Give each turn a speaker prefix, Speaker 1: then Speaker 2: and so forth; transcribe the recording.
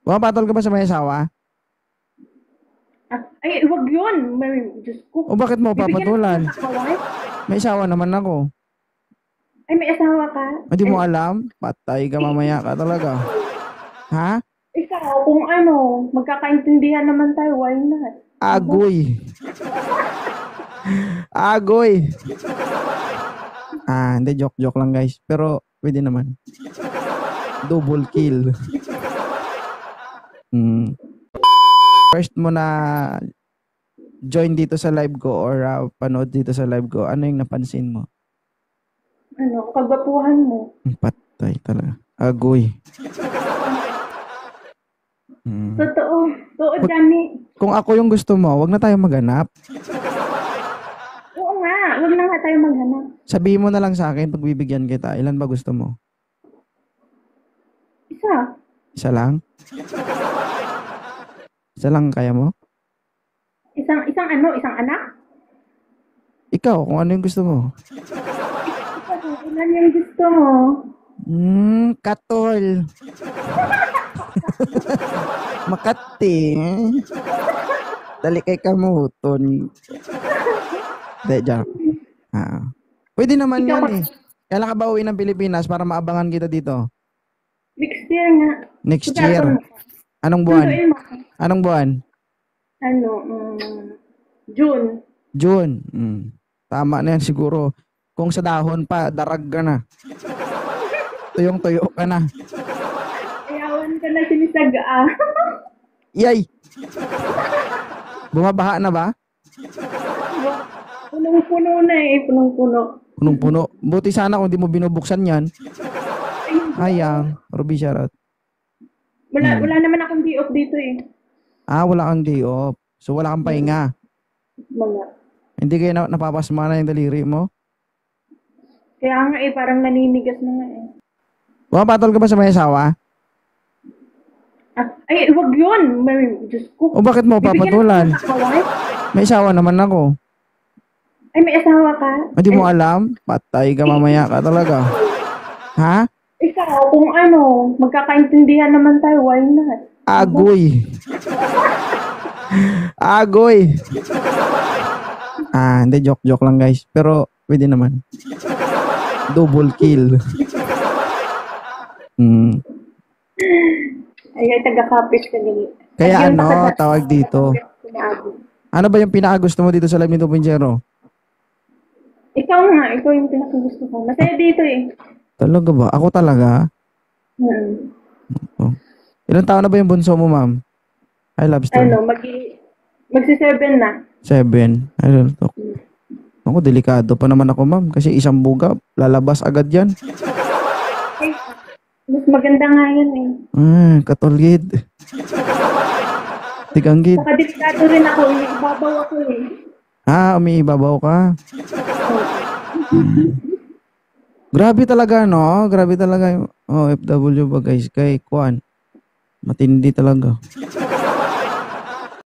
Speaker 1: Pumapatol ka ba sa may asawa?
Speaker 2: Ay, wag yun. Diyos ko.
Speaker 1: O bakit mo
Speaker 2: Bibigyan mo
Speaker 1: papatulan?
Speaker 2: ng kaaway?
Speaker 1: May asawa naman ako.
Speaker 2: Ay, may asawa ka?
Speaker 1: Hindi mo
Speaker 2: Ay,
Speaker 1: alam? Patay ka mamaya ka talaga. Ha?
Speaker 2: ikaw, kung ano, magkakaintindihan naman tayo, why not? Diba?
Speaker 1: Agoy. Agoy. Hindi, joke lang guys. Pero, pwede naman. Double kill. First mo na join dito sa live ko or panood dito sa live ko, ano yung napansin mo?
Speaker 2: Ano, kagwapuhan mo.
Speaker 1: Patay talaga. Agoy.
Speaker 2: Totoo. Totoo, Johnny.
Speaker 1: Kung ako yung gusto mo, wag na tayo maghanap.
Speaker 2: Oo nga, wag na nga tayo maghanap.
Speaker 1: Sabihin mo na lang sa akin, pagbibigyan kita. Ilan ba gusto mo?
Speaker 2: Isa.
Speaker 1: Isa lang? Isa lang kaya mo?
Speaker 2: Isang anak?
Speaker 1: Ikaw, kung ano yung gusto mo.
Speaker 2: Ilan yung gusto mo?
Speaker 1: Katol. Makati. Dali kay kamuton. Hindi, joke. Pwede naman
Speaker 2: Ikaw
Speaker 1: yan eh. Kailan ka ba uwi ng Pilipinas para maabangan kita dito?
Speaker 2: Next year nga.
Speaker 1: Next
Speaker 2: Sugaton
Speaker 1: year.
Speaker 2: mo.
Speaker 1: Anong buwan?
Speaker 2: Sunduin mo.
Speaker 1: Anong buwan?
Speaker 2: Ano, June.
Speaker 1: June. Tama na yan siguro. Kung sa dahon pa, darag ka na. Tuyong-tuyo ka na.
Speaker 2: Ayawan ka na sinisaga.
Speaker 1: Yay! Bumabaha na ba?
Speaker 2: Punong-puno na eh. Punong-puno.
Speaker 1: Punong-puno. Buti sana kung di mo binubuksan yan. Ayang. Ruby Charot.
Speaker 2: Wala naman akong day off dito eh.
Speaker 1: Wala kang day off. So wala kang pahinga.
Speaker 2: Wala.
Speaker 1: Hindi kayo napapasma na yung daliri mo?
Speaker 2: Kaya nga eh, parang naninigas na nga eh.
Speaker 1: Pumapatol ka ba sa may asawa?
Speaker 2: Ay, wag yun. Diyos ko.
Speaker 1: O bakit mo papatulan? May asawa naman ako.
Speaker 2: Ay, may asawa ka?
Speaker 1: Hindi mo alam? Patay ka mamaya ka talaga. Ha?
Speaker 2: Ikaw, kung ano, magkakaintindihan naman tayo, why not?
Speaker 1: Agoy. Agoy. Hindi, joke lang guys. Pero, pwede naman. Double kill.
Speaker 2: Ay, taga-kapis ka ganit.
Speaker 1: Kaya ano, tawag dito. Ano ba yung pinakagusto mo dito sa Live ni Tupinchero?
Speaker 2: Ikaw yung pinakagusto ko. Masaya dito eh.
Speaker 1: Talaga ba? Ako talaga? Oh. Ilang taon na ba yung bunso mo, ma'am? I love story.
Speaker 2: Magsi-7 na.
Speaker 1: 7. I don't talk. Ako, delikado pa naman ako, ma'am. Kasi isang buga, lalabas agad yan.
Speaker 2: Ay, mas maganda nga yan eh.
Speaker 1: Katulid. Tiganggid.
Speaker 2: Saka delikado rin ako. Ibabaw ako eh.
Speaker 1: Umiibabaw ka. Grabe talaga, no? Grabe talaga yung OFW ba, guys? Kay Kwan. Matindi talaga.